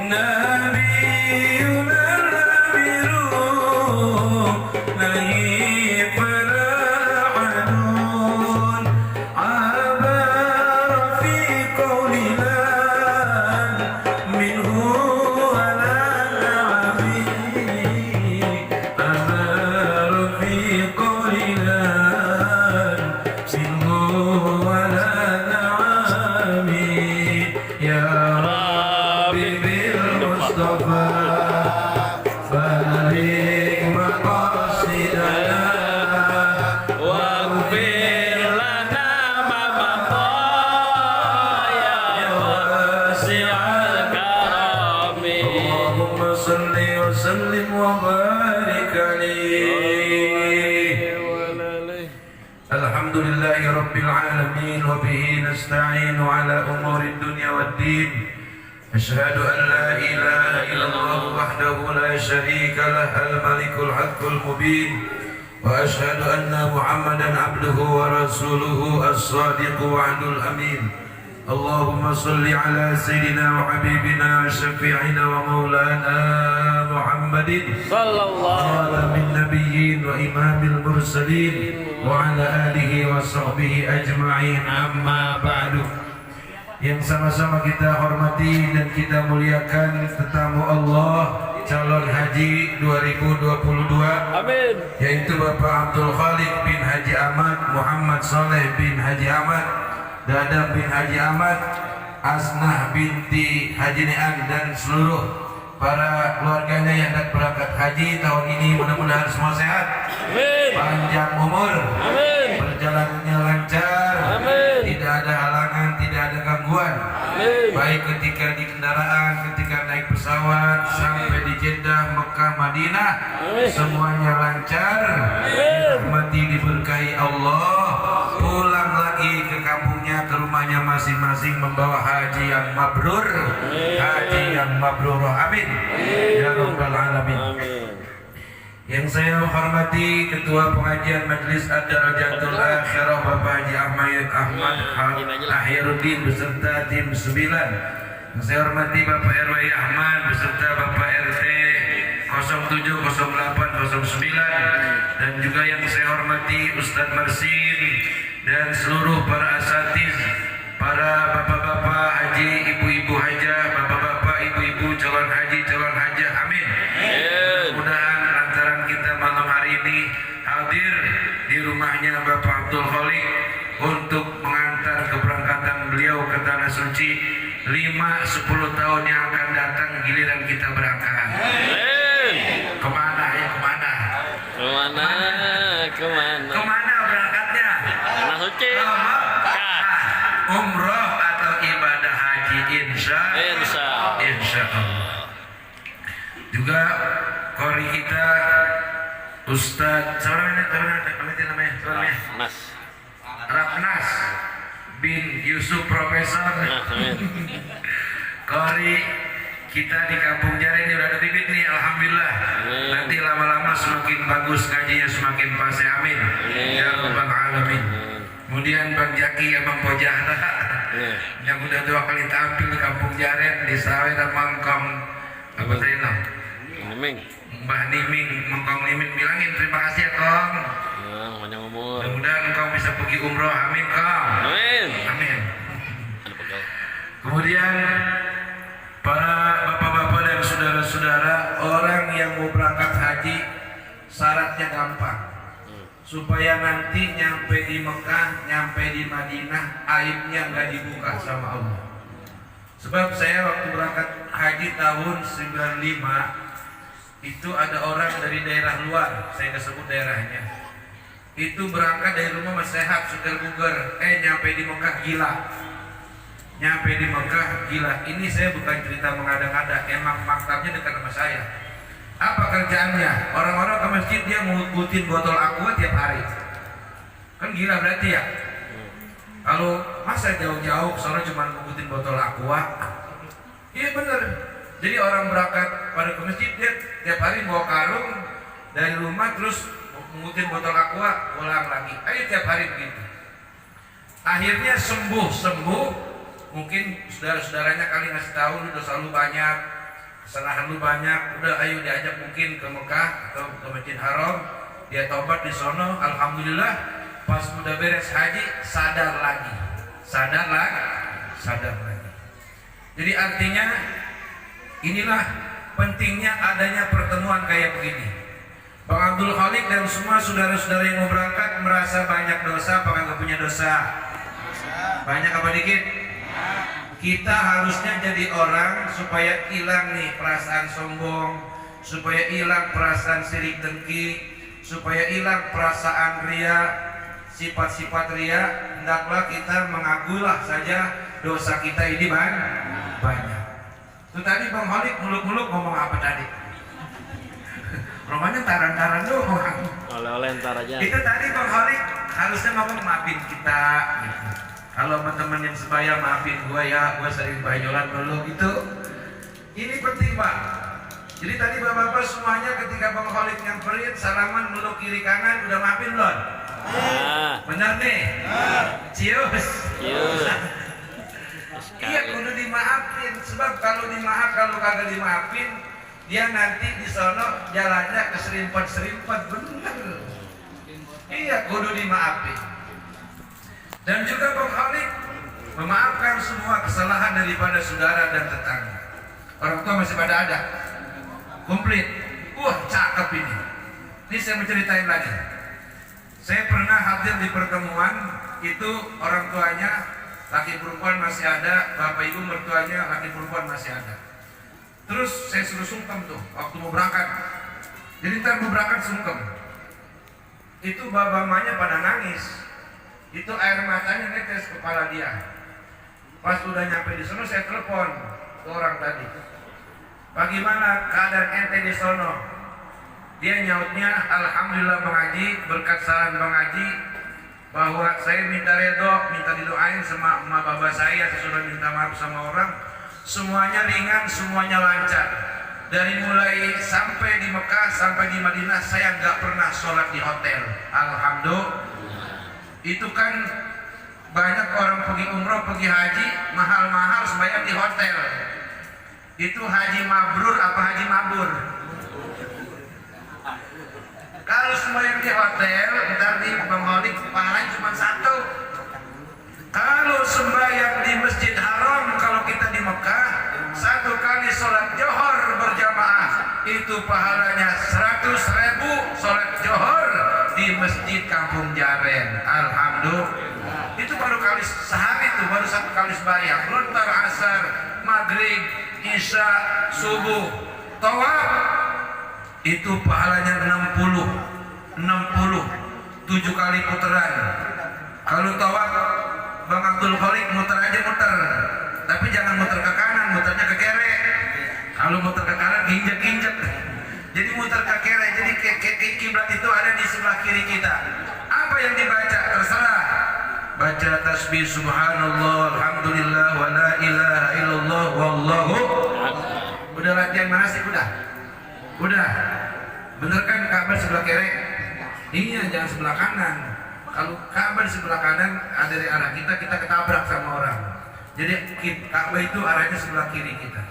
نبينا الأمير نهيب فلا عنون عبر في قولنا منه ولا نعمي عبر في قولنا منه ولا نعمي يا ربي بالمصطفى بلغ مقاصدنا واغفر لنا ما مضى يا واسع الكرم اللهم صل وسلم وبارك عليه. الحمد لله رب العالمين وبه نستعين على أمور الدنيا والدين. أشهد أن لا إله إلا الله وحده لا شريك له الملك الحق المبين وأشهد أن محمدا عبده ورسوله الصادق وعد الأمين. اللهم صل على سيدنا وحبيبنا وشفيعنا ومولانا محمد صلى الله خاتم النبيين وإمام المرسلين وعلى آله وصحبه أجمعين. أما بعد. Yang sama-sama kita hormati dan kita muliakan tetamu Allah calon haji 2022, Amin. yaitu Bapak Abdul Khalik bin Haji Ahmad, Muhammad Saleh bin Haji Ahmad, Dadang bin Haji Ahmad, Asnah binti Haji Nean, dan seluruh para keluarganya yang hendak berangkat haji tahun ini. Mudah-mudahan semua sehat, Amin. panjang umur, Amin. perjalanannya lancar, Amin. tidak ada halangan, tidak ada gangguan, Amin. baik ketika di kendaraan, ketika naik pesawat, sampai di Jeddah, Mekah, Madinah, Amin. semuanya lancar, dirahmati, diberkahi Allah, pulang lagi ke kampungnya, ke rumahnya masing-masing membawa haji yang mabrur, haji yang mabrur. Amin ya rabbal alamin. Amin. Yang saya hormati Ketua Pengajian Majelis Ad-Darajatul Akhirah Bapak Haji Ahmad Akhirudin beserta tim 9. Yang saya hormati Bapak RW Ahmad beserta Bapak RT 07, 08, 09, dan juga yang saya hormati Ustadz Marsin dan seluruh para asatiz, para bapak-bapak haji, ibu-ibu hajah, bapak-bapak, ibu-ibu calon haji, calon hajah. Amin. Mudah-mudahan lantaran kita malam hari ini hadir di rumahnya Bapak Abdul Khalik untuk mengantar keberangkatan beliau ke Tanah Suci 5-10 tahun yang akan datang, giliran kita berangkat. Kemana ya, kemana? Kemana? Kemana? Kemana berangkatnya? Tanah Suci. Umroh atau ibadah haji, insya Allah. Juga kori kita Ustadz namanya Mas. Rapnas bin Yusuf Profesor. Amin. Kori kita di Kampung Jare ini udah ada bibit nih, alhamdulillah. Nanti lama-lama semakin bagus ngajinya, semakin pasti. Amin ya rabbal alamin. Kemudian Bang Jaki sama Bang Pojahra yang udah 2 kali tampil di Kampung Jaren, di Sawit dan Mangkong. Apa tadi no? Niming. Mbah Niming, Mangkong Niming bilangin terima kasih ya Kong. Panjang umur. Mudah-mudahan engkau bisa pergi umroh. Amin Kong. Amin. Amin. Ada pegawai. Kemudian para bapak-bapak dan saudara-saudara, orang yang mau berangkat haji syaratnya gampang. Supaya nanti nyampe di Mekah, nyampe di Madinah, aibnya nggak dibuka sama Allah. Sebab saya waktu berangkat haji tahun 95, itu ada orang dari daerah luar, saya nggak sebut daerahnya. Itu berangkat dari rumah masih sehat, sudah bugar, nyampe di Mekah gila. Nyampe di Mekah gila. Ini saya bukan cerita mengada-ngada, emang maktabnya dekat sama saya. Apa kerjaannya? Orang-orang ke masjid dia ngutin botol aqua tiap hari. Kan gila berarti ya? Kalau masa jauh-jauh soalnya cuma ngutin botol aqua. Iya bener. Jadi orang berangkat pada ke masjid dia tiap hari bawa karung dari rumah terus ngutin botol aqua, pulang lagi. Ayo tiap hari begitu. Akhirnya sembuh. Mungkin saudara-saudaranya kali ngasih tahu udah selalu banyak. kesalahan lu banyak, udah ayo diajak mungkin ke Mekah atau ke Masjid Haram, dia tobat di sono, alhamdulillah pas udah beres haji sadar lagi. Jadi artinya inilah pentingnya adanya pertemuan kayak begini. Bang Abdul Khalik dan semua saudara-saudara yang mau berangkat merasa banyak dosa apa nggak punya dosa? Banyak apa dikit? Kita harusnya jadi orang supaya hilang nih perasaan sombong, supaya hilang perasaan sirik dengki, supaya hilang perasaan ria, sifat-sifat ria. Hendaklah kita mengakuilah saja dosa kita ini banyak. Itu tadi Bang Khalik muluk-muluk ngomong apa tadi? Romanya taran-taran doang. Oleh-oleh ntar aja. Itu tadi Bang Khalik harusnya ngomong maafin kita gitu. Kalau teman-teman yang sebaya maafin gua ya, gua sering banyolan dulu gitu. Ini penting Pak. Jadi tadi bapak-bapak semuanya ketika Bang Khalik nyamperin salaman meluk kiri kanan udah maafin belum? Benar nih? Cius. Iya kudu dimaafin. Sebab kalau kagak dimaafin, dia nanti di sono jalannya keserimpet-serimpet bener. Iya kudu dimaafin. Dan juga Bang Khalik memaafkan semua kesalahan daripada saudara dan tetangga. Orang tua masih pada ada, komplit. Wah cakep ini. Ini saya menceritain lagi. Saya pernah hadir di pertemuan itu, orang tuanya laki perempuan masih ada, bapak ibu mertuanya laki perempuan masih ada. Terus saya suruh sungkem tuh waktu mau berangkat. Jadi ntar mau berangkat sungkem. Itu bapak mamanya pada nangis. Itu air matanya netes kepala dia. Pas udah nyampe di sono saya telepon ke orang tadi. Bagaimana keadaan ente di sono? Dia nyautnya, alhamdulillah Bang Haji, berkat saran Bang Haji bahwa saya minta didoain sama emak bapak saya sudah minta maaf sama orang, semuanya ringan, semuanya lancar. Dari mulai sampai di Mekah sampai di Madinah saya nggak pernah sholat di hotel. Alhamdulillah. Itu kan banyak orang pergi umroh, pergi haji, mahal-mahal sembahyang di hotel. Itu haji mabrur apa haji mabur? Kalau sembahyang di hotel, ntar di Bang Khalik pahalanya cuma satu. Kalau sembahyang di Masjid Haram, kalau kita di Mekah, satu kali sholat johor berjamaah itu pahalanya 100.000 sholat johor di Masjid Kampung Jaren. Alhamdulillah. Itu baru kali sehari itu, baru satu kali sembahyang. Lontar asar, maghrib, isya, subuh, tawaf itu pahalanya 60 7 kali putaran. Kalau tawaf Bang Abdul Khalik muter aja muter, tapi jangan muter ke kanan, muternya ke kiri. Kalau muter ke kanan injek. Jadi muter ke kiri, jadi kiblat itu ada di sebelah kiri kita. Apa yang dibaca terserah. Baca tasbih subhanallah, alhamdulillah, wa la ilaha illallah, wallahu. Udah latihan manasik udah. Bener kan Ka'bah sebelah kiri? Iya, jangan sebelah kanan. Kalau Ka'bah di sebelah kanan ada dari arah kita ketabrak sama orang. Jadi Ka'bah itu arahnya sebelah kiri kita.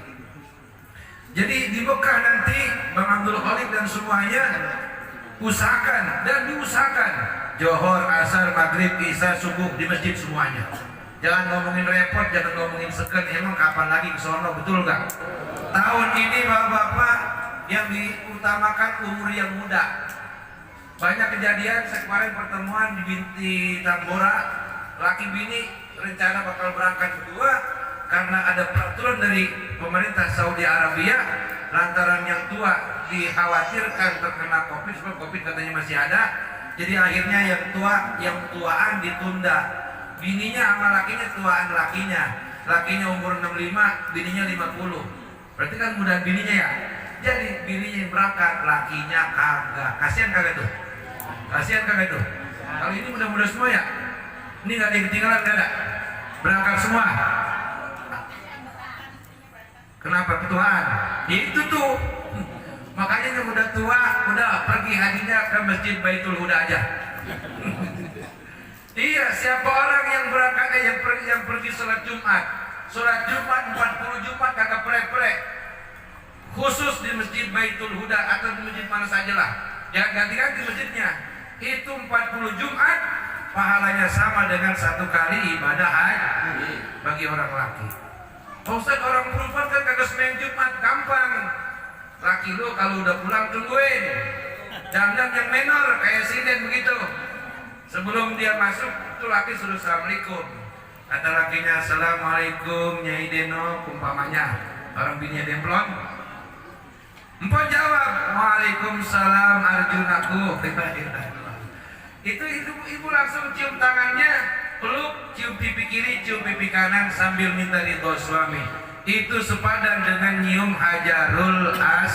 Jadi di Mekah nanti Bang Abdul Khalik dan semuanya usahakan dan diusahakan johor, asar, maghrib, isya, subuh di masjid semuanya. Jangan ngomongin repot, jangan ngomongin seken. Emang kapan lagi ke sono, betul nggak? Tahun ini bapak-bapak yang diutamakan umur yang muda. Banyak kejadian. Kemarin pertemuan di Binti Tambora, laki bini rencana bakal berangkat berdua karena ada peraturan dari pemerintah Saudi Arabia lantaran yang tua dikhawatirkan terkena COVID, sebab COVID katanya masih ada. Jadi akhirnya yang tuaan ditunda. Bininya sama lakinya tuaan lakinya umur 65, bininya 50. Berarti kan mudah bininya ya. Jadi bininya yang berangkat, lakinya kagak. Kasihan kagak tuh? Kalau ini mudah-mudah semua ya. Ini nggak ada yang ketinggalan, nggak ada. Berangkat semua. Kenapa ketuaan? Ya itu tuh. Makanya yang udah tua, udah pergi hajinya ke Masjid Baitul Huda aja. Iya, siapa orang yang berangkat yang pergi sholat Jumat 40 Jumat kagak pre-pre. khusus di Masjid Baitul Huda atau di masjid mana sajalah, ya ganti-ganti masjidnya, itu 40 Jumat pahalanya sama dengan 1 kali ibadah haji bagi orang laki. Ustaz, orang perempuan kan kagak sembahyang Jumat, gampang. Laki lu kalau udah pulang tungguin, jangan yang menor kayak siden begitu. Sebelum dia masuk tuh laki suruh assalamualaikum, kata lakinya assalamualaikum Nyai Deno umpamanya, orang bininya demplon, empon jawab waalaikumsalam Arjunaku. Itu ibu langsung cium tangannya, peluk, cium pipi kiri, cium pipi kanan sambil minta ridho suami. Itu sepadan dengan nyium hajarul as.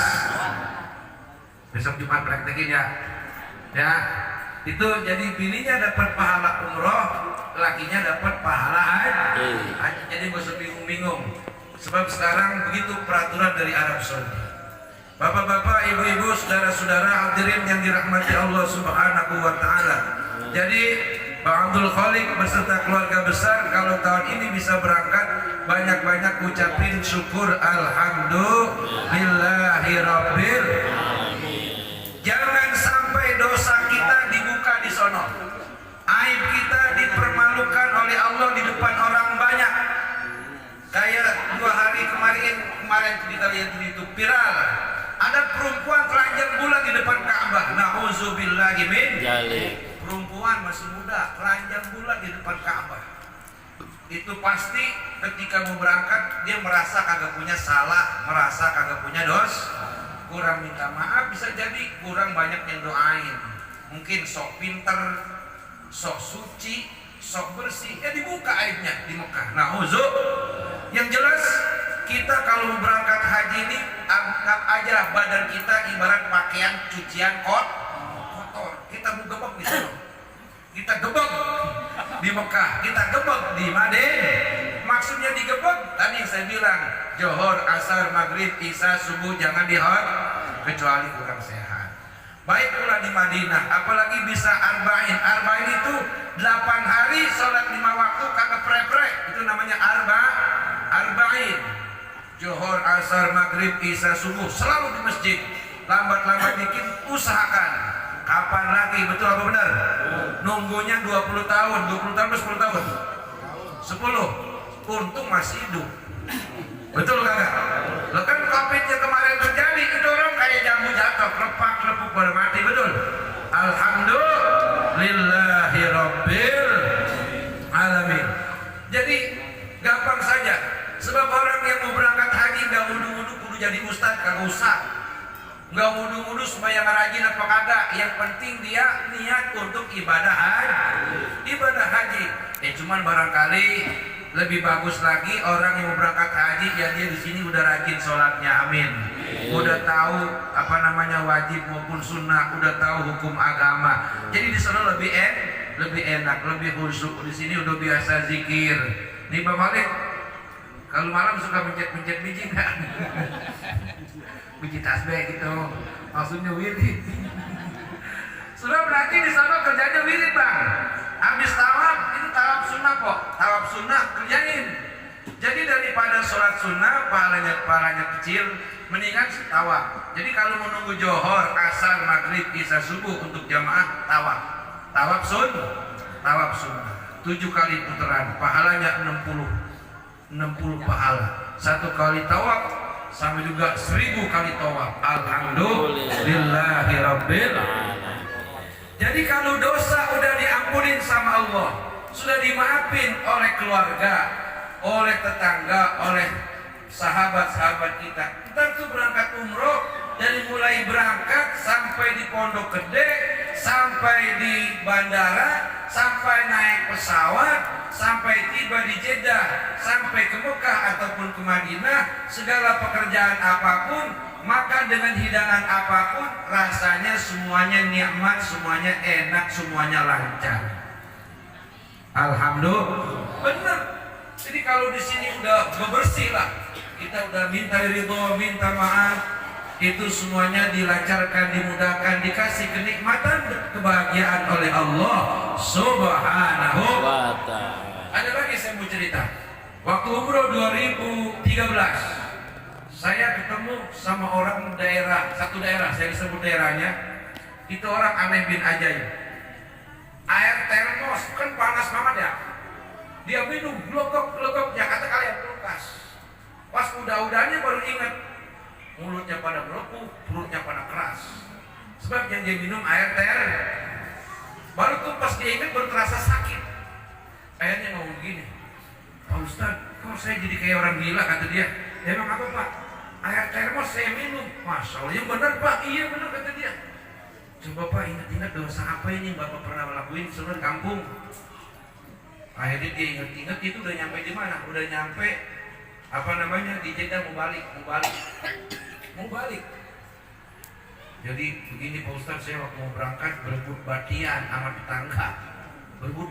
Besok Jumat praktekin ya. Ya, itu jadi bininya dapat pahala umroh, lakinya dapat pahala haji. Jadi gak usah bingung-bingung. Sebab sekarang begitu peraturan dari Arab Saudi. Bapak-bapak, ibu-ibu, saudara-saudara hadirin yang dirahmati Allah Subhanahu wa taala. Jadi Bang Abdul Khalik beserta keluarga besar kalau tahun ini bisa berangkat, banyak-banyak ucapin syukur alhamdulillahirabbil. Jangan sampai dosa kita dibuka di sono. Aib kita dipermalukan oleh Allah di depan orang banyak. Kayak 2 hari kemarin kita lihat itu viral. Ada perempuan telanjang bulan di depan Ka'bah. Nauzubillahi min dzalik. Perempuan masih muda telanjang bulan di depan Ka'bah. Itu pasti ketika mau berangkat dia merasa kagak punya salah, merasa kagak punya dosa. Kurang minta maaf, bisa jadi kurang banyak yang doain. Mungkin sok pinter, sok suci, sok bersih, ya dibuka aibnya di Mekah. Yang jelas kita kalau berangkat haji ini anggap aja badan kita ibarat pakaian cucian kotor. Kita mau gebek di sana, kita gebek di Mekah, kita gebek di Madinah. Maksudnya digebek tadi saya bilang Johor, Asar, Maghrib, Isya, Subuh jangan dihot kecuali kurang sehat. Baik pula di Madinah, apalagi bisa arba'in. Arba'in itu 8 hari sholat 5 waktu kagak prek-prek, itu namanya arba'in. Johor, Asar, Maghrib, Isya, Subuh selalu di masjid. Lambat-lambat dikit usahakan. Kapan lagi, betul apa benar? Nunggunya 20 tahun, 20 tahun 10 tahun 10, untung masih hidup. Betul kagak? Lo kan COVID-nya kemarin terjadi, itu orang kayak jambu jatuh, lepak-lepuk pada mati, betul? Alhamdulillahirabbil alamin. Jadi gampang saja. Sebab orang yang mau berangkat haji gak wudu-wudu kudu jadi ustaz, kagak usah. Gak wudu-wudu supaya rajin apa kagak. Yang penting dia niat untuk ibadah haji. Ibadah haji. Cuman barangkali lebih bagus lagi orang yang mau berangkat haji ya dia di sini udah rajin sholatnya, amin. Udah tahu apa namanya wajib maupun sunnah, udah tahu hukum agama. Jadi di sana lebih enak, lebih khusyuk. Di sini udah biasa zikir. Nih Bang Malik, kalau malam suka mencet-mencet biji nggak? Biji tasbih gitu, maksudnya wirid. Sudah berarti di sana kerjanya wirid Bang. Habis tawaf, itu tawaf sunnah kok. Tawaf sunnah kerjain. Jadi daripada sholat sunnah pahalanya kecil, mendingan tawaf. Jadi kalau menunggu Johor, Asar, Maghrib, Isya, Subuh untuk jamaah tawaf. Tawaf sunnah. 7 kali putaran, pahalanya 60 pahala. 1 kali tawaf sama juga 1000 kali tawaf. Alhamdulillahirabbil alamin. Jadi kalau dosa udah diampunin sama Allah, sudah dimaafin oleh keluarga, oleh tetangga, oleh sahabat-sahabat kita. Kita tuh berangkat umroh, dari mulai berangkat sampai di Pondok Gede, sampai di bandara, sampai naik pesawat, sampai tiba di Jeddah, sampai ke Mekah ataupun ke Madinah, segala pekerjaan apapun, maka dengan hidangan apapun rasanya semuanya nikmat, semuanya enak, semuanya lancar. Alhamdulillah. Benar. Jadi kalau di sini udah bersih lah, kita udah minta ridho, minta maaf, itu semuanya dilancarkan, dimudahkan, dikasih kenikmatan, kebahagiaan oleh Allah Subhanahu wa ta'ala. Ada lagi saya mau cerita. Waktu umroh 2013, Saya ketemu sama orang daerah, satu daerah, saya sebut daerahnya. Itu orang aneh bin ajaib. Air termos kan panas banget ya. Dia minum glogok-glogoknya, kata kalian kulkas. Pas udah-udahnya baru ingat, mulutnya pada melepuh, perutnya pada keras. Sebab yang dia minum air baru tuh pas dia ingat baru terasa sakit. Akhirnya ngomong begini, Pak Ustadz, kok saya jadi kayak orang gila, kata dia. Emang apa Pak? Air termos saya minum. Masya Allah, yang benar Pak, iya benar, kata dia. Coba Pak ingat-ingat dosa apa ini yang Bapak pernah melakuin seluruh kampung. Akhirnya dia ingat-ingat, itu udah nyampe di mana? Udah nyampe di Jeddah, mau balik. Jadi begini Pak Ustadz, saya waktu mau berangkat berebut batian sama tetangga, berebut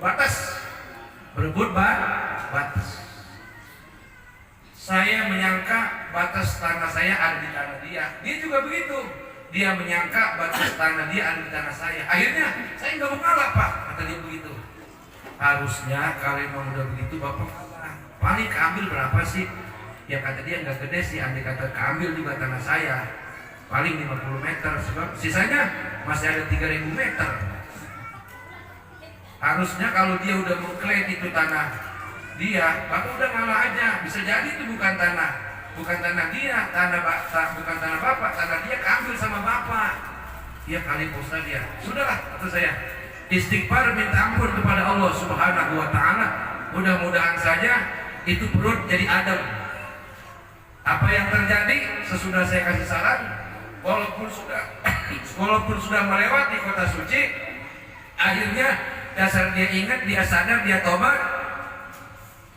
batas. Saya menyangka batas tanah saya ada di tanah dia. Dia juga begitu. Dia menyangka batas tanah dia ada di tanah saya. Akhirnya saya nggak mau ngalah Pak, kata dia begitu. Harusnya kalau memang udah begitu Bapak ngalah. Paling keambil berapa sih? Ya kata dia nggak gede sih, andai kata keambil juga tanah saya. Paling 50 meter, sebab sisanya masih ada 3.000 meter. Harusnya kalau dia udah mengklaim itu tanah dia, Bapak udah ngalah aja. Bisa jadi itu bukan tanah dia, bukan tanah Bapak, tanah dia keambil sama Bapak. Ya kali Ustaz dia. Sudahlah, kata saya. Istighfar, minta ampun kepada Allah Subhanahu wa taala. Mudah-mudahan saja itu perut jadi adem. Apa yang terjadi sesudah saya kasih saran, walaupun sudah melewati kota suci, akhirnya dasar dia ingat, dia sadar, dia tobat,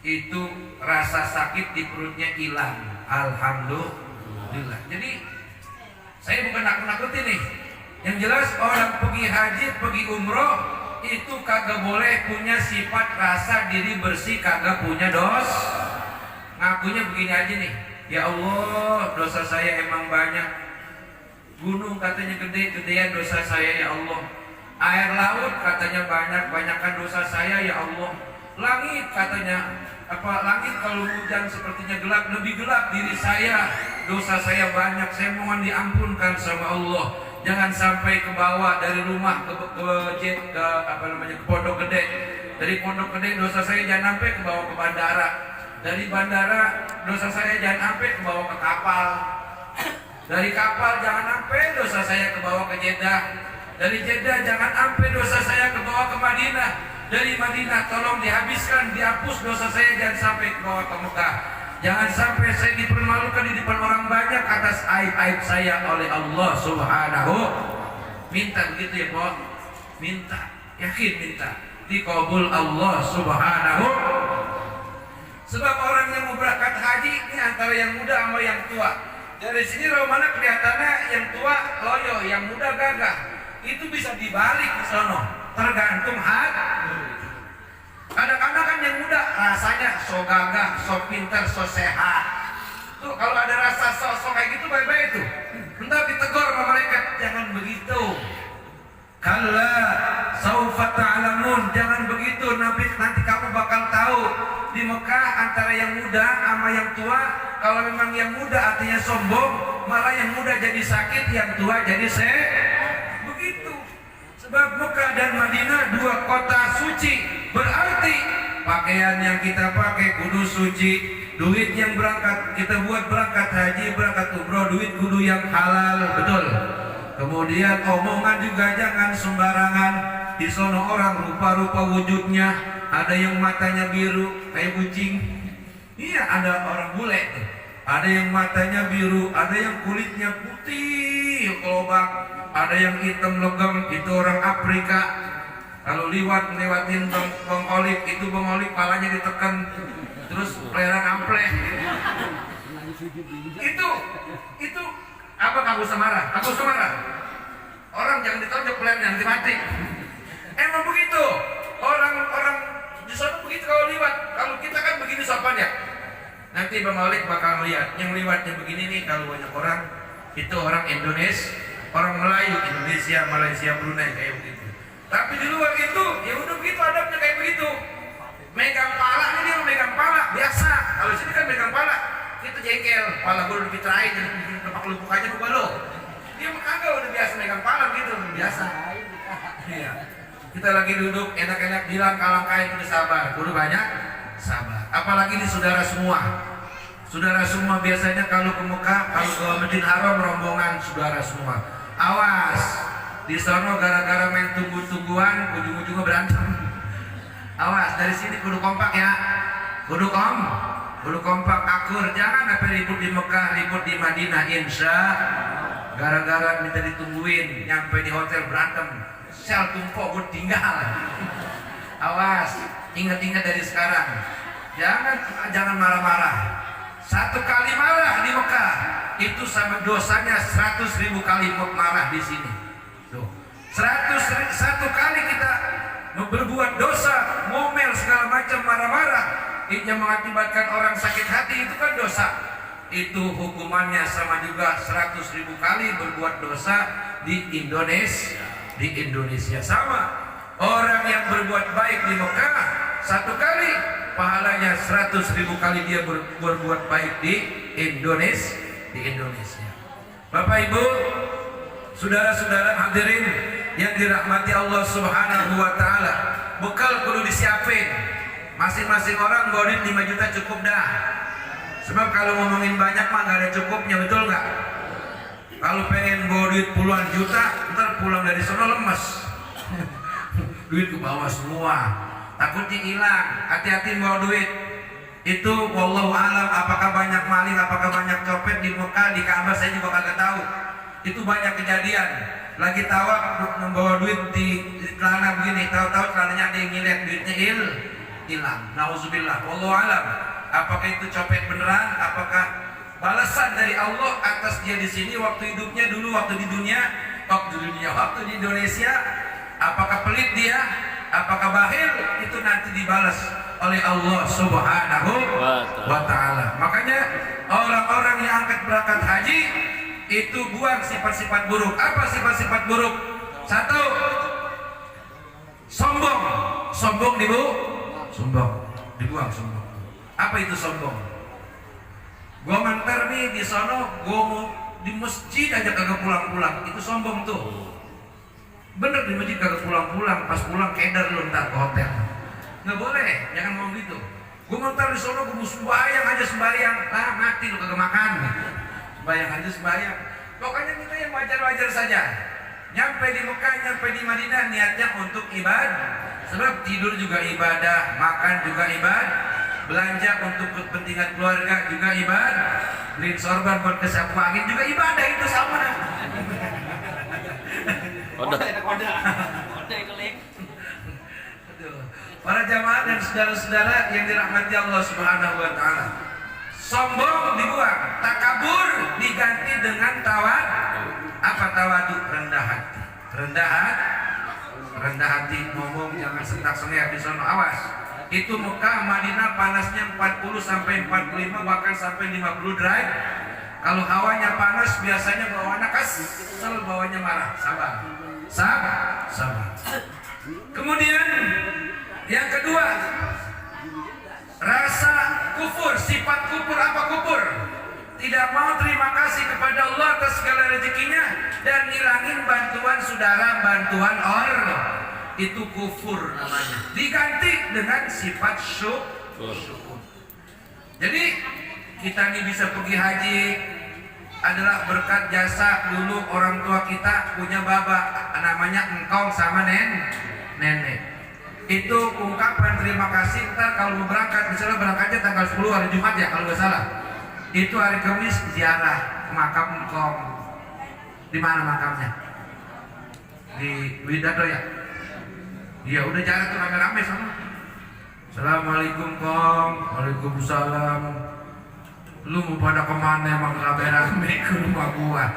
itu rasa sakit di perutnya hilang. Alhamdulillah. Jadi saya bukan nakut-nakutin nih. Yang jelas orang pergi haji, pergi umroh itu kagak boleh punya sifat rasa diri bersih, kagak punya dosa. Ngakunya begini aja nih, ya Allah dosa saya emang banyak. Gunung katanya gede-gedean dosa saya ya Allah. Air laut katanya banyak-banyakan dosa saya ya Allah. Langit katanya langit kalau hujan sepertinya gelap, lebih gelap diri saya, dosa saya banyak, saya mohon diampunkan sama Allah. Jangan sampai ke bawah dari rumah ke Pondok Gede. Dari Pondok Gede dosa saya jangan sampai ke bawah ke bandara. Dari bandara dosa saya jangan sampai ke bawah ke kapal. Dari kapal jangan sampai dosa saya ke bawah ke Jeddah. Dari Jeddah jangan sampai dosa saya ke bawah ke Madinah. Dari Madinah tolong dihabiskan, dihapus dosa saya jangan sampai ke bawah ke Mekah. Jangan sampai saya dipermalukan di depan orang banyak atas aib-aib saya oleh Allah Subhanahu. Minta begitu ya Pak. Minta, yakin minta. Dikabul Allah Subhanahu. Sebab orang yang mau berangkat haji ini antara yang muda sama yang tua. Dari sini romana kelihatannya yang tua loyo, yang muda gagah. Itu bisa dibalik di sono. Tergantung hati. Kadang-kadang kan yang muda rasanya so gagah, so pinter, so sehat. Tuh kalau ada rasa so kayak gitu baik-baik tuh. Bentar ditegur sama mereka, jangan begitu. Kalla saufa ta'lamun, jangan begitu. Nanti kamu bakal tahu. Di Mekah antara yang muda sama yang tua, kalau memang yang muda artinya sombong, malah yang muda jadi sakit, yang tua jadi sehat. Begitu. Sebab Mekah dan Madinah dua kota suci. Berarti pakaian yang kita pakai kudu suci, duit yang kita buat berangkat haji, berangkat umroh, duit kudu yang halal, betul. Kemudian omongan juga jangan sembarangan. Di sono orang rupa-rupa wujudnya, ada yang matanya biru kayak kucing. Iya, ada orang bule tuh. Ada yang matanya biru, ada yang kulitnya putih kelobak, ada yang hitam legam, itu orang Afrika. Kalau lewatin bang Olik, itu bang Olik palanya ditekan, terus peleran ampleh. Itu apa Kabu Samara? Orang jangan ditonjok peleran nanti mati. Emang begitu. Orang di sana begitu kalau liwat. Kalau kita kan begini sopannya. Nanti bang Olik bakal lihat yang liwatnya begini nih. Kalau banyak orang itu orang Indonesia, orang Melayu, Indonesia, Malaysia, Brunei kayak begitu. Tapi di luar itu, ya udah begitu adabnya kayak begitu. Megang pala, ini dia megang pala, biasa. Kalau sini kan megang pala, kita jengkel, pala gue udah dipitrain, jadi bikin tempat lupuk aja lupa lo. Dia mah kagak udah biasa megang pala gitu, biasa. Iya. Kita lagi duduk enak-enak bilang kalangkain udah sabar, kudu banyak sabar. Apalagi di saudara semua. Saudara semua biasanya kalau ke Mekah, kalau ke Masjidil Haram rombongan saudara semua. Awas, di sono gara-gara main tunggu-tungguan, ujung-ujungnya berantem. Awas, dari sini kudu kompak ya. Kudu kompak akur. Jangan apa ribut di Mekah, ribut di Madinah, insya. Gara-gara minta ditungguin, nyampe di hotel berantem. Sel tumpuk gue tinggal. Awas, ingat-ingat dari sekarang. Jangan marah-marah. Satu kali marah di Mekah itu sama dosanya 100.000 kali marah di sini. Tuh. 101 kali kita berbuat dosa, ngomel segala macam, marah-marah, itu yang mengakibatkan orang sakit hati, itu kan dosa. Itu hukumannya sama juga 100.000 kali berbuat dosa di Indonesia sama. Orang yang berbuat baik di Mekah satu kali, pahalanya 100.000 kali dia berbuat baik di Indonesia. Bapak Ibu, saudara-saudara hadirin yang dirahmati Allah Subhanahu wa taala, bekal perlu disiapin. Masing-masing orang bawa duit 5 juta cukup dah. Sebab kalau ngomongin banyak mah gak ada cukupnya, betul nggak? Kalau pengen bawa duit puluhan juta, ntar pulang dari sana lemes. Duit ke bawah semua, takutnya hilang. Hati-hati bawa duit. Itu wallahu alam, apakah banyak maling, apakah banyak copet di Mekah, di Ka'bah, saya juga kagak tahu. Itu banyak kejadian. Lagi tawaf membawa duit di celana begini, tahu-tahu celananya ada yang ngeliat, duitnya hilang. Nauzubillah, wallahu alam. Apakah itu copet beneran? Apakah balasan dari Allah atas dia di sini waktu hidupnya dulu, waktu di Indonesia? Apakah pelit dia? Apakah bakhil? Itu nanti dibalas oleh Allah Subhanahu wa ta'ala. Makanya orang-orang yang angkat berangkat haji itu buang sifat-sifat buruk. Apa sifat-sifat buruk? Satu, sombong. Sombong dibuang sombong. Apa itu sombong? Gua mantar nih di sono, gua mau di masjid aja kagak pulang-pulang. Itu sombong tuh. Bener, di masjid kagak pulang-pulang, pas pulang keder lu ntar ke hotel. Nggak boleh, jangan ngomong gitu. Gue ntar di sono, gue mau sembahyang aja sembahyang, mati lu kagak makan. Sembahyang aja sembahyang. Pokoknya kita yang wajar-wajar saja. Nyampe di Mekah, nyampe di Madinah, niatnya untuk ibadah. Sebab tidur juga ibadah, makan juga ibadah, belanja untuk kepentingan keluarga juga ibadah, beliin sorban buat kesapu angin juga ibadah, itu sama. Para jamaah dan saudara-saudara yang dirahmati Allah Subhanahu wa taala, sombong dibuang, takabur diganti dengan tawadu. Apa tawadu? Rendah hati, ngomong jangan sentak-sentak di sana, awas. Itu Mekah, Madinah panasnya 40 sampai 45 bahkan sampai 50 derajat. Kalau hawanya panas biasanya bawaannya kesel, bawanya marah. Sabar. Kemudian yang kedua, rasa kufur, sifat kufur. Apa kufur? Tidak mau terima kasih kepada Allah atas segala rezekinya dan ngilangin bantuan saudara, bantuan orang. Itu kufur namanya. Diganti dengan sifat syukur. Jadi kita ini bisa pergi haji adalah berkat jasa dulu orang tua kita punya baba namanya engkong sama nenek. Itu ungkapan terima kasih. Ntar kalau mau berangkat, misalnya berangkatnya tanggal 10 hari Jumat ya kalau nggak salah, itu hari Kamis ziarah makam engkong. Di mana makamnya? Di Widodo ya? Iya, udah jalan tuh rame-rame sama. Assalamualaikum Kong. Waalaikumsalam. Lu mau pada kemana emang rame-rame ke rumah gua?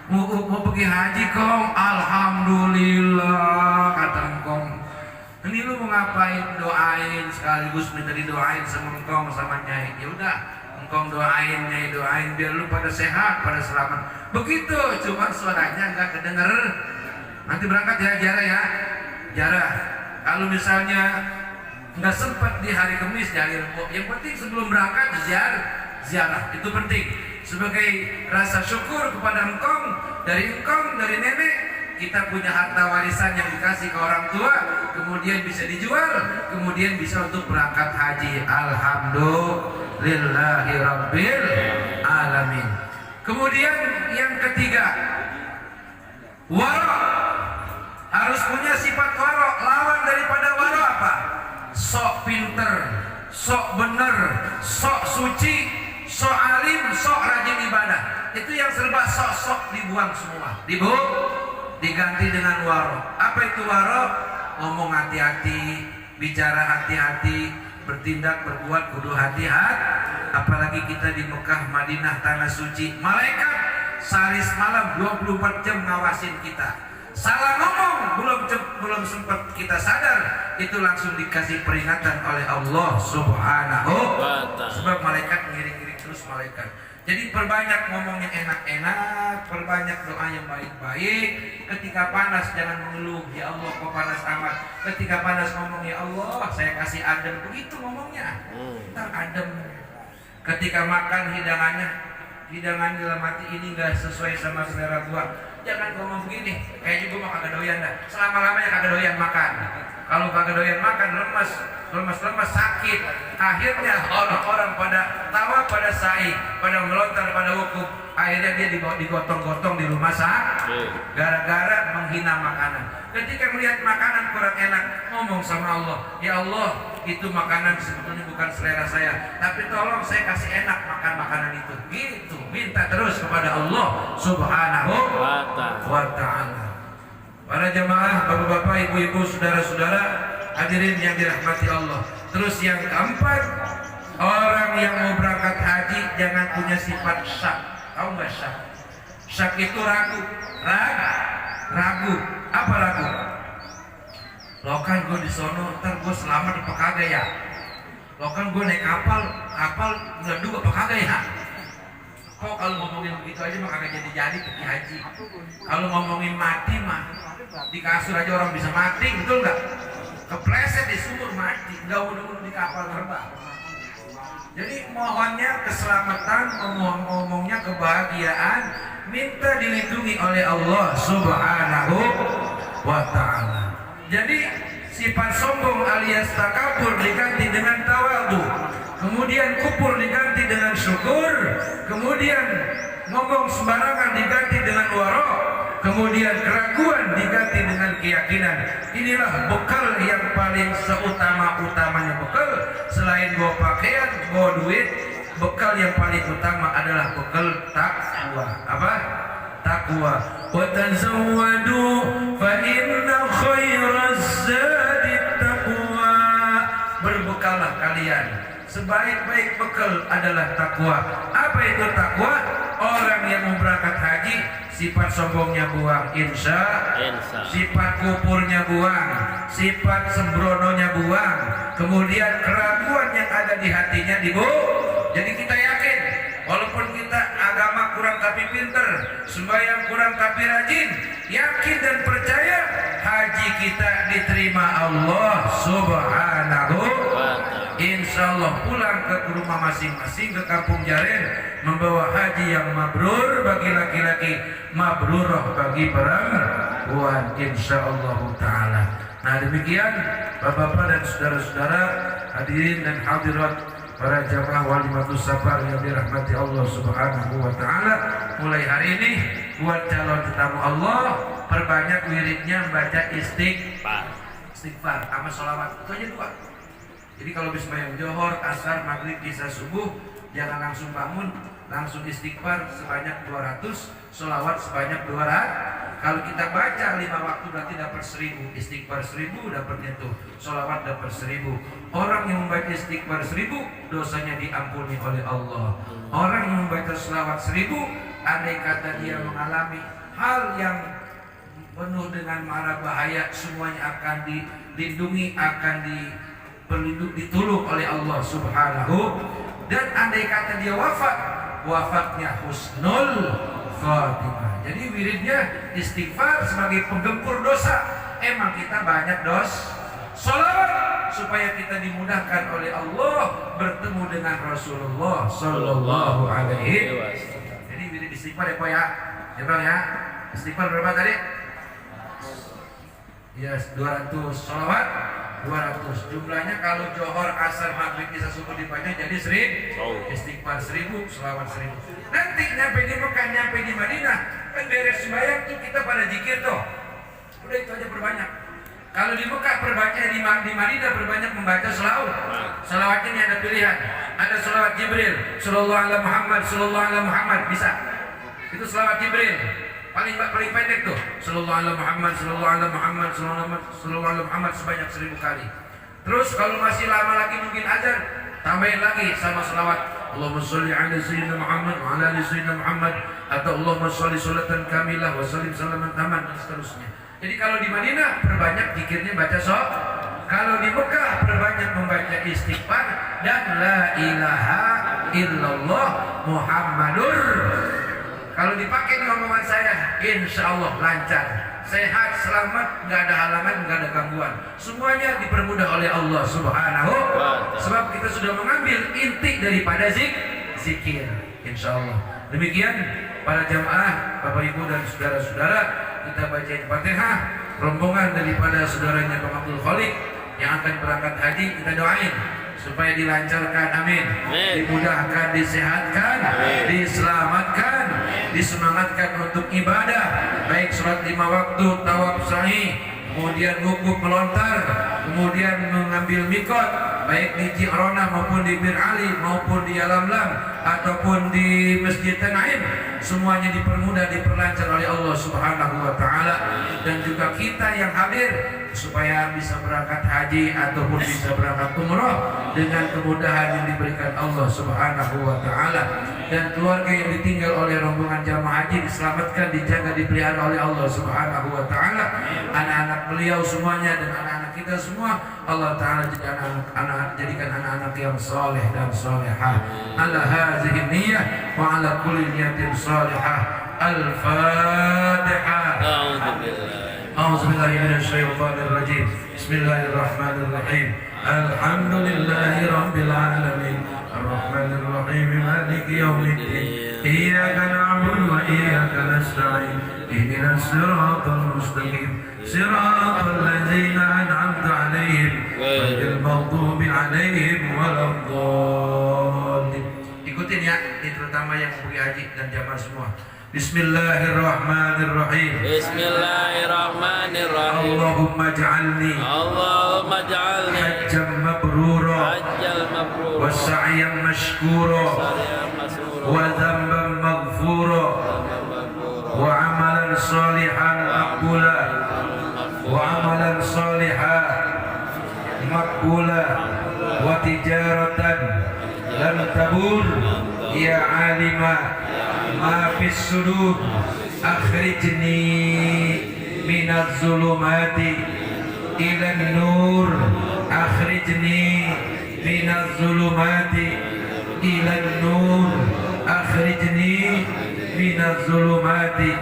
Mau pergi haji Kong. Alhamdulillah kata Kong. Ini lu mau ngapain? Doain sekaligus minta didoain sama Kong sama Nyai. Ya udah, Kong doain, Nyai doain biar lu pada sehat, pada selamat. Begitu, cuma suaranya nggak kedenger. Nanti berangkat ya, jarah. Kalau misalnya nggak sempat di hari Kamis, jadi yang penting sebelum berangkat ziarah. Itu penting sebagai rasa syukur kepada engkong, dari nenek. Kita punya harta warisan yang dikasih ke orang tua, kemudian bisa dijual, kemudian bisa untuk berangkat haji. Alhamdulillahirabbil alamin. Kemudian yang ketiga, wara. Harus punya sifat wara. Lawan daripada wara apa? Sok pinter, sok bener, sok suci, sok alim, sok rajin ibadah. Itu yang serba sok-sok dibuang semua. Diganti dengan waro. Apa itu waro? Ngomong hati-hati, bicara hati-hati, bertindak berbuat kudu hati-hati. Apalagi kita di Mekah, Madinah, tanah suci. Malaikat sehari semalam 24 jam ngawasin kita. Salah ngomong belum sempat kita sadar, itu langsung dikasih peringatan oleh Allah Subhanahu wa ta'ala. Sebab malaikat ngiring-ngiring terus malaikat. Jadi perbanyak ngomong yang enak-enak, perbanyak doa yang baik-baik. Ketika panas jangan mengeluh, ya Allah kok panas amat. Ketika panas ngomong, ya Allah saya kasih adem. Begitu ngomongnya, ntar adem. Ketika makan hidangan dalam hati ini gak sesuai sama selera gua, jangan ngomong begini, kayaknya gua mah kagak doyan dah. Selama-lamanya kagak doyan makan. Kalau kagak doyan makan, lemas sakit. Akhirnya orang-orang pada tawa, pada sa'i, pada melontar, pada wukuf. Akhirnya dia digotong-gotong di rumah sakit gara-gara menghina makanan. Ketika melihat makanan kurang enak, ngomong sama Allah, ya Allah itu makanan sebetulnya bukan selera saya, tapi tolong saya kasih enak makan makanan itu. Gitu, minta terus kepada Allah Subhanahu wa ta'ala. Para jamaah, bapak-bapak, ibu-ibu, saudara-saudara, hadirin yang dirahmati Allah. Terus yang keempat, orang yang mau berangkat haji jangan punya sifat syak. Tahu nggak syak? Syak itu ragu. Apa ragu? Lo kan gue di sono, ntar gue selamat apa kagak ya? Lo kan gue naik kapal ngeduk apa kagak ya? Kok kalau ngomongin begitu aja mah kagak jadi pergi haji. Kalau ngomongin mati mah di kasur aja orang bisa mati, betul nggak? Kepleset di sumur mati, nggak udah di kapal terbang. Jadi mohonnya keselamatan, ngomongnya kebahagiaan, minta dilindungi oleh Allah Subhanahu wa ta'ala. Jadi sifat sombong alias takabur diganti dengan tawadhu, kemudian kufur diganti dengan syukur, kemudian ngomong sembarangan diganti dengan wara, kemudian keraguan diganti dengan keyakinan. Inilah bekal yang paling seutama-utamanya bekal. Selain bawa pakaian, bawa duit, bekal yang paling utama adalah bekal takwa. Apa? Takwa. Wa tazawwadu fa inna khairaz zadi taqwa. Berbekallah kalian. Sebaik-baik bekal adalah takwa. Apa itu takwa? Orang yang mau berangkat haji, sifat sombongnya buang, insya. Sifat kufurnya buang, sifat sembrononya buang, kemudian keraguan yang ada di hatinya dibuang. Jadi kita yakin, walaupun kita agama kurang tapi pinter, sembahyang kurang tapi rajin, yakin dan percaya haji kita diterima Allah Subhanahu wa ta'ala. Insya Allah pulang ke rumah masing-masing, ke kampung Jaren, membawa haji yang mabrur bagi laki-laki, mabrurah bagi perempuan, insya Allah ta'ala. Nah demikian bapak-bapak dan saudara-saudara, hadirin dan hadirat, para jamaah walimatus safar yang dirahmati Allah Subhanahu wa ta'ala. Mulai hari ini buat calon tetamu Allah, perbanyak wiridnya membaca istighfar sama sholawat. Itu aja dua. Jadi kalau bisa sembahyang johor, asar, maghrib, isya, subuh, jangan langsung bangun, langsung istighfar sebanyak 200, sholawat sebanyak 200. Kalau kita baca 5 waktu berarti dapat 1000, istighfar 1000 dapatnya tuh, sholawat dapat 1000. Orang yang membaca istighfar 1000 dosanya diampuni oleh Allah. Orang yang membaca sholawat 1000, andai kata dia mengalami hal yang penuh dengan mara bahaya, semuanya akan dilindungi, akan ditolong oleh Allah Subhanahu. Dan andai kata dia wafatnya husnul khatimah. Jadi wiridnya istighfar sebagai penggempur dosa. Emang kita banyak dosa. Sholawat supaya kita dimudahkan oleh Allah bertemu dengan Rasulullah sallallahu alaihi wasallam. Jadi wirid istighfar ya Pak ya. Ya Bang ya. Istighfar berapa tadi? Yes, 200. Sholawat 200. Jumlahnya kalau johor, asar, maghrib, isya, subuh dibaca jadi 1000. Istighfar 1000, sholawat 1000. Nanti nyampe di Mekah, nyampe di Madinah, kan beres sembahyang tuh kita pada zikir tuh. Udah itu aja perbanyak. Kalau di Mekah perbanyak, di Madinah perbanyak membaca selawat. Selawatnya ini ada pilihan. Ada selawat Jibril, sallallahu alaihi Muhammad, sallallahu alaihi Muhammad, bisa. Itu selawat Jibril. Paling pendek tuh. Sallallahu alaihi Muhammad, sallallahu alaihi Muhammad, sallallahu alaihi Muhammad sebanyak 1000 kali. Terus kalau masih lama lagi mungkin azan, tambahin lagi sama selawat. Allahumma sholli ala sayyidina Muhammad wa ala ali sayyidina Muhammad, atau Allahumma sholli sholatan kamilah wa sallim salaman taman, dan seterusnya. Jadi kalau di Madinah perbanyak zikirnya baca sholawat. Kalau di Mekah perbanyak membaca istighfar dan la ilaha illallah Muhammadur. Kalau dipakai di omongan saya, insya Allah lancar, sehat, selamat, nggak ada halangan, nggak ada gangguan. Semuanya dipermudah oleh Allah Subhanahu. Sebab kita sudah mengambil inti daripada zikir, insya Allah. Demikian para jamaah, Bapak Ibu dan saudara-saudara, kita bacain Fatihah. Rombongan daripada saudaranya Bang Abdul Khalik yang akan berangkat haji, kita doain supaya dilancarkan, amin. Dimudahkan, disehatkan, diselamatkan, disemangatkan untuk ibadah, baik sholat 5 waktu, tawaf sahih, kemudian wukuf melontar, kemudian mengambil mikot, baik di Ji'rona maupun di Bir Ali maupun di Yalamlam ataupun di Masjid Tanaim, semuanya dipermudah, diperlancar oleh Allah Subhanahu wa taala. Dan juga kita yang hadir supaya bisa berangkat haji ataupun bisa berangkat umrah dengan kemudahan yang diberikan Allah Subhanahu wa taala. Dan keluarga yang ditinggal oleh rombongan jamaah haji diselamatkan, dijaga, dipelihara oleh Allah Subhanahu wa taala. Anak-anak beliau semuanya dan anak-anak kita semua, Allah taala jadikan anak-anak yang saleh dan salehah. Ala hadhihi niyyah wa ala kulli niyatin salihah. Al-Fatihah. أعوذ بالله من الشيطان الرجيم. بسم الله الرحمن الرحيم. الحمد لله رب العالمين الرحمن الرحيم مالك يوم الدين إياك نعبد وإياك نستعين اهدنا الصراط المستقيم صراط الذين أنعمت عليهم غير المغضوب عليهم ولا الضالين. Ikutin ya, ini terutama yang pergi haji dan jamaah semua. Bismillahirrahmanirrahim. Bismillahirrahmanirrahim. Allahumma ja'alni hajjan mabrura wa sa'yan mashkura wa dhanban maghfura wa amalan salihan maqbula wa amalan salihan maqbula wa tijaratan lan tabur ya alima ma fis sudur akhrijni minaz zulumati ilan nur akhrijni minaz zulumati ilan nur akhrijni minaz zulumati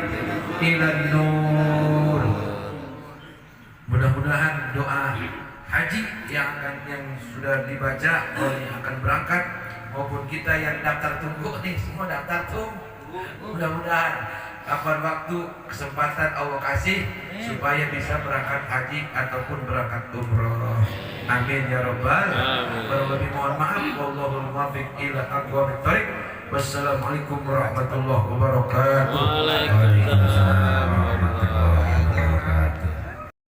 ilan nur. Mudah-mudahan doa haji yang sudah dibaca oleh yang akan berangkat maupun kita yang daftar tunggu nih, semua daftar tunggu. Mudah-mudahan kapan waktu kesempatan Allah kasih supaya bisa berangkat haji ataupun berangkat umroh. Amin ya rabbal alamin. Mohon maaf, wallahul muwaffiq ila aqwamit thoriq. Wassalamualaikum warahmatullahi wabarakatuh.